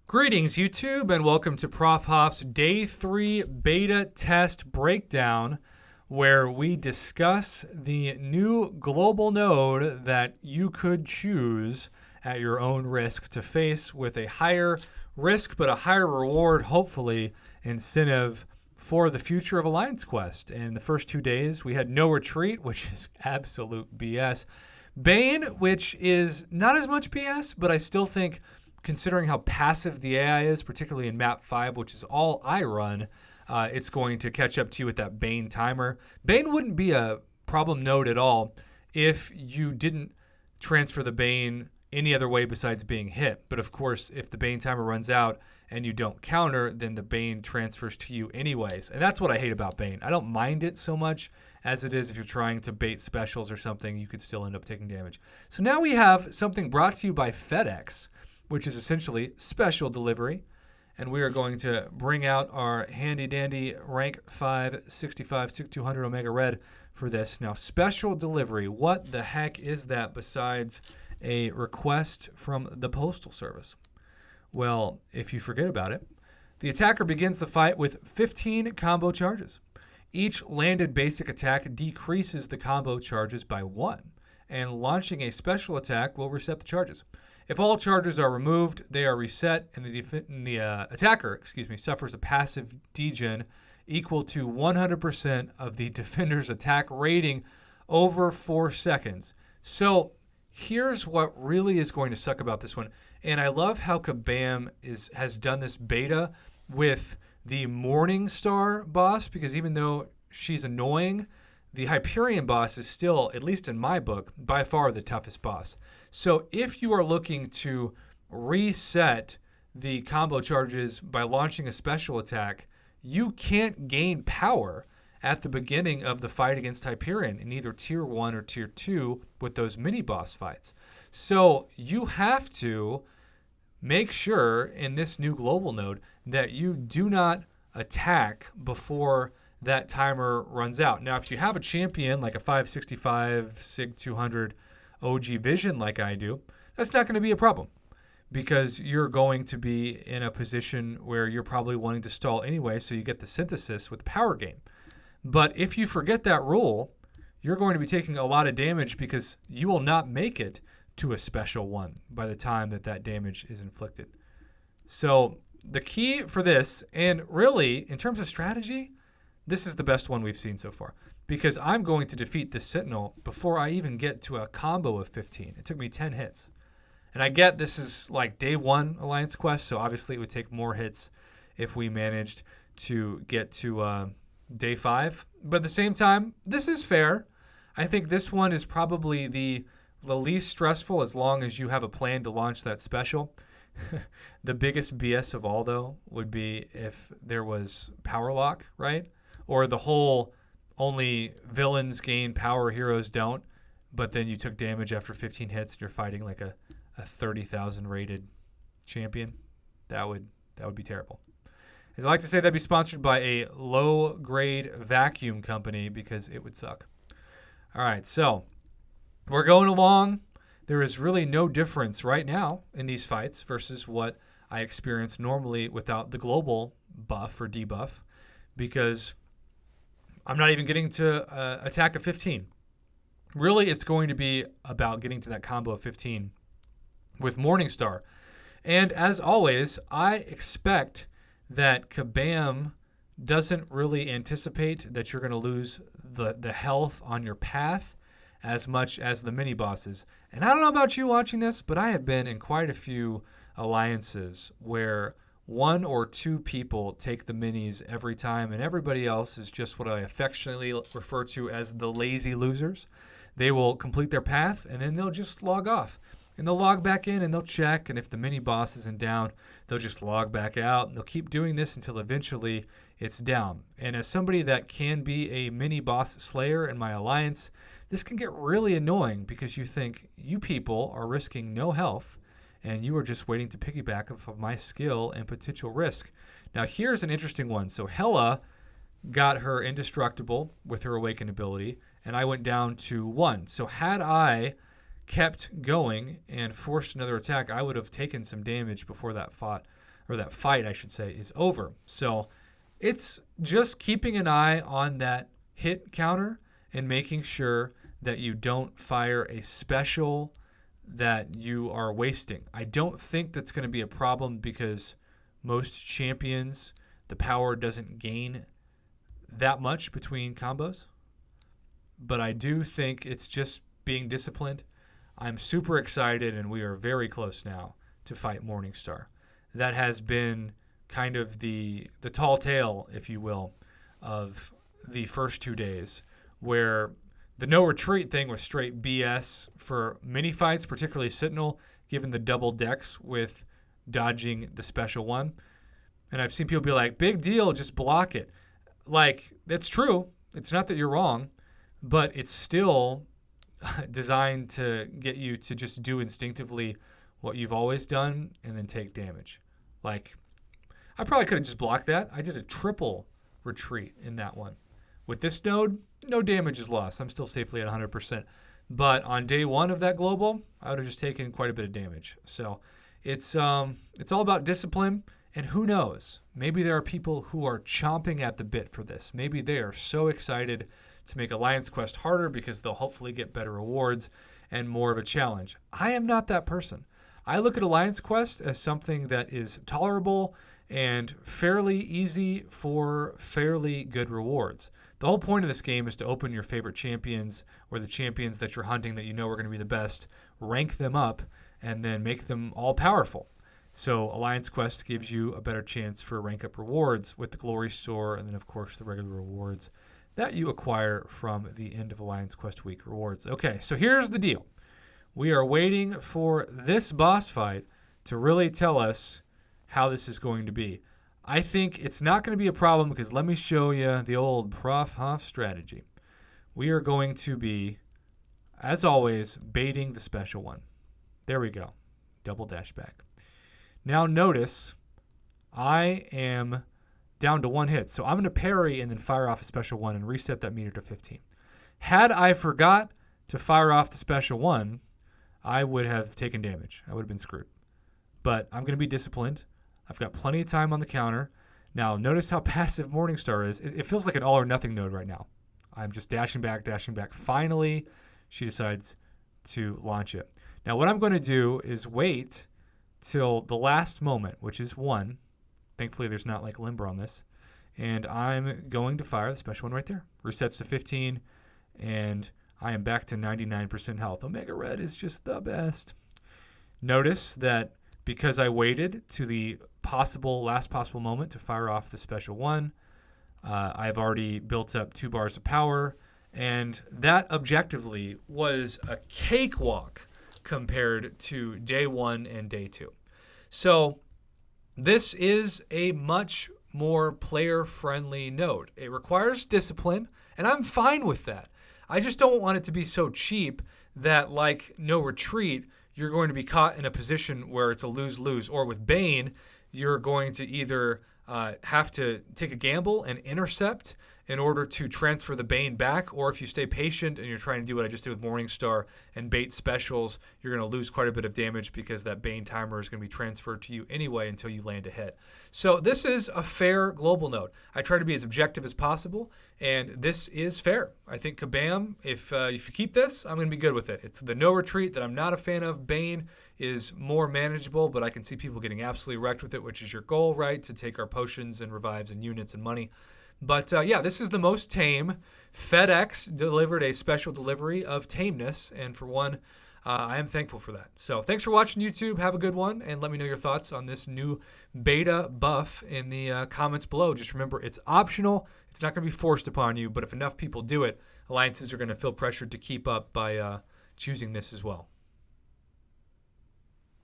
Greetings, YouTube, and welcome to Prof. Hoff's Day 3 Beta Test Breakdown, where we discuss the new global node that you could choose at your own risk to face with a higher risk but a higher reward, hopefully, incentive for the future of Alliance Quest. And the first 2 days, we had No Retreat, which is absolute BS. Bane, which is not as much BS, but I still think, considering how passive the AI is, particularly in map 5, which is all I run, it's going to catch up to you with that Bane timer. Bane wouldn't be a problem node at all if you didn't transfer the Bane any other way besides being hit. But of course, if the Bane timer runs out and you don't counter, then the Bane transfers to you anyways. And that's what I hate about Bane. I don't mind it so much as it is if you're trying to bait specials or something, you could still end up taking damage. So now we have something brought to you by FedEx, which is essentially special delivery. And we are going to bring out our handy dandy rank 5 65 6200 Omega Red for this. Now, special delivery, what the heck is that besides a request from the Postal Service? Well, if you forget about it, the attacker begins the fight with 15 combo charges. Each landed basic attack decreases the combo charges by 1, and launching a special attack will reset the charges. If all charges are removed, they are reset, and the attacker suffers a passive degen equal to 100% of the defender's attack rating over 4 seconds. So here's what really is going to suck about this one. And I love how Kabam has done this beta with the Morningstar boss, because even though she's annoying, the Hyperion boss is still, at least in my book, by far the toughest boss. So if you are looking to reset the combo charges by launching a special attack, you can't gain power at the beginning of the fight against Hyperion in either Tier 1 or Tier 2 with those mini-boss fights. So you have to make sure in this new global node that you do not attack before that timer runs out. Now, if you have a champion like a 565 Sig 200 OG Vision like I do, that's not going to be a problem because you're going to be in a position where you're probably wanting to stall anyway, so you get the synthesis with the power gain. But if you forget that rule, you're going to be taking a lot of damage because you will not make it to a special one by the time that damage is inflicted. So the key for this, and really in terms of strategy, this is the best one we've seen so far because I'm going to defeat this Sentinel before I even get to a combo of 15. It took me 10 hits. And I get this is like day 1 Alliance Quest, so obviously it would take more hits if we managed to get to day 5. But at the same time, this is fair. I think this one is probably the least stressful as long as you have a plan to launch that special. The biggest BS of all, though, would be if there was power lock, right? Or the whole only villains gain power, heroes don't, but then you took damage after 15 hits and you're fighting like a 30,000 rated champion. That would be terrible. As I like to say, that'd be sponsored by a low-grade vacuum company because it would suck. All right, so we're going along. There is really no difference right now in these fights versus what I experience normally without the global buff or debuff because I'm not even getting to attack of 15. Really, it's going to be about getting to that combo of 15 with Morningstar. And as always, I expect that Kabam doesn't really anticipate that you're going to lose the health on your path as much as the mini-bosses. And I don't know about you watching this, but I have been in quite a few alliances where 1 or 2 people take the minis every time, and everybody else is just what I affectionately refer to as the lazy losers. They will complete their path, and then they'll just log off. And they'll log back in, and they'll check, and if the mini-boss isn't down, they'll just log back out, and they'll keep doing this until eventually it's down. And as somebody that can be a mini-boss slayer in my alliance, this can get really annoying because you think you people are risking no health, and you are just waiting to piggyback off of my skill and potential risk. Now, here's an interesting one. So Hela got her indestructible with her awakened ability, and I went down to 1. So had I kept going and forced another attack, I would have taken some damage before that fought. or that fight, I should say, is over. So it's just keeping an eye on that hit counter and making sure that you don't fire a special that you are wasting. I don't think that's going to be a problem because most champions, the power doesn't gain that much between combos. But I do think it's just being disciplined. I'm super excited, and we are very close now to fight Morningstar. That has been kind of the tall tale, if you will, of the first 2 days, where the no retreat thing was straight BS for mini fights, particularly Sentinel, given the double decks with dodging the special one. And I've seen people be like, big deal, just block it. Like, that's true. It's not that you're wrong, but it's still designed to get you to just do instinctively what you've always done and then take damage. Like, I probably could have just blocked that. I did a triple retreat in that one. With this node, no damage is lost. I'm still safely at 100%. But on day one of that global, I would have just taken quite a bit of damage. So it's all about discipline. And who knows? Maybe there are people who are chomping at the bit for this. Maybe they are so excited to make Alliance Quest harder because they'll hopefully get better rewards and more of a challenge. I am not that person. I look at Alliance Quest as something that is tolerable and fairly easy for fairly good rewards. The whole point of this game is to open your favorite champions or the champions that you're hunting that you know are going to be the best, rank them up, and then make them all powerful. So Alliance Quest gives you a better chance for rank up rewards with the Glory Store and then, of course, the regular rewards that you acquire from the end of Alliance Quest Week rewards. Okay, so here's the deal. We are waiting for this boss fight to really tell us how this is going to be. I think it's not going to be a problem because let me show you the old Prof Hoff strategy. We are going to be, as always, baiting the special one. There we go. Double dash back. Now notice I am down to 1 hit. So I'm going to parry and then fire off a special one and reset that meter to 15. Had I forgot to fire off the special one, I would have taken damage. I would have been screwed. But I'm going to be disciplined. I've got plenty of time on the counter. Now, notice how passive Morningstar is. It feels like an all or nothing node right now. I'm just dashing back, dashing back. Finally, she decides to launch it. Now, what I'm going to do is wait till the last moment, which is 1. Thankfully, there's not like limber on this. And I'm going to fire the special one right there. Resets to 15, and I am back to 99% health. Omega Red is just the best. Notice that because I waited to the last possible moment to fire off the special one, I've already built up 2 bars of power, and that objectively was a cakewalk compared to day 1 and day 2. So this is a much more player-friendly node. It requires discipline, and I'm fine with that. I just don't want it to be so cheap that, like no retreat, you're going to be caught in a position where it's a lose-lose. Or with Bane, you're going to either have to take a gamble and intercept in order to transfer the Bane back, or if you stay patient and you're trying to do what I just did with Morningstar and bait specials, you're going to lose quite a bit of damage because that Bane timer is going to be transferred to you anyway until you land a hit. So this is a fair global node. I try to be as objective as possible, and this is fair. I think Kabam, if you keep this, I'm going to be good with it. It's the no retreat that I'm not a fan of. Bane is more manageable, but I can see people getting absolutely wrecked with it, which is your goal, right? To take our potions and revives and units and money. But yeah, this is the most tame. FedEx delivered a special delivery of tameness, and for one, I am thankful for that. So thanks for watching, YouTube. Have a good one, and let me know your thoughts on this new beta buff in the comments below. Just remember, it's optional. It's not going to be forced upon you, but if enough people do it, alliances are going to feel pressured to keep up by choosing this as well.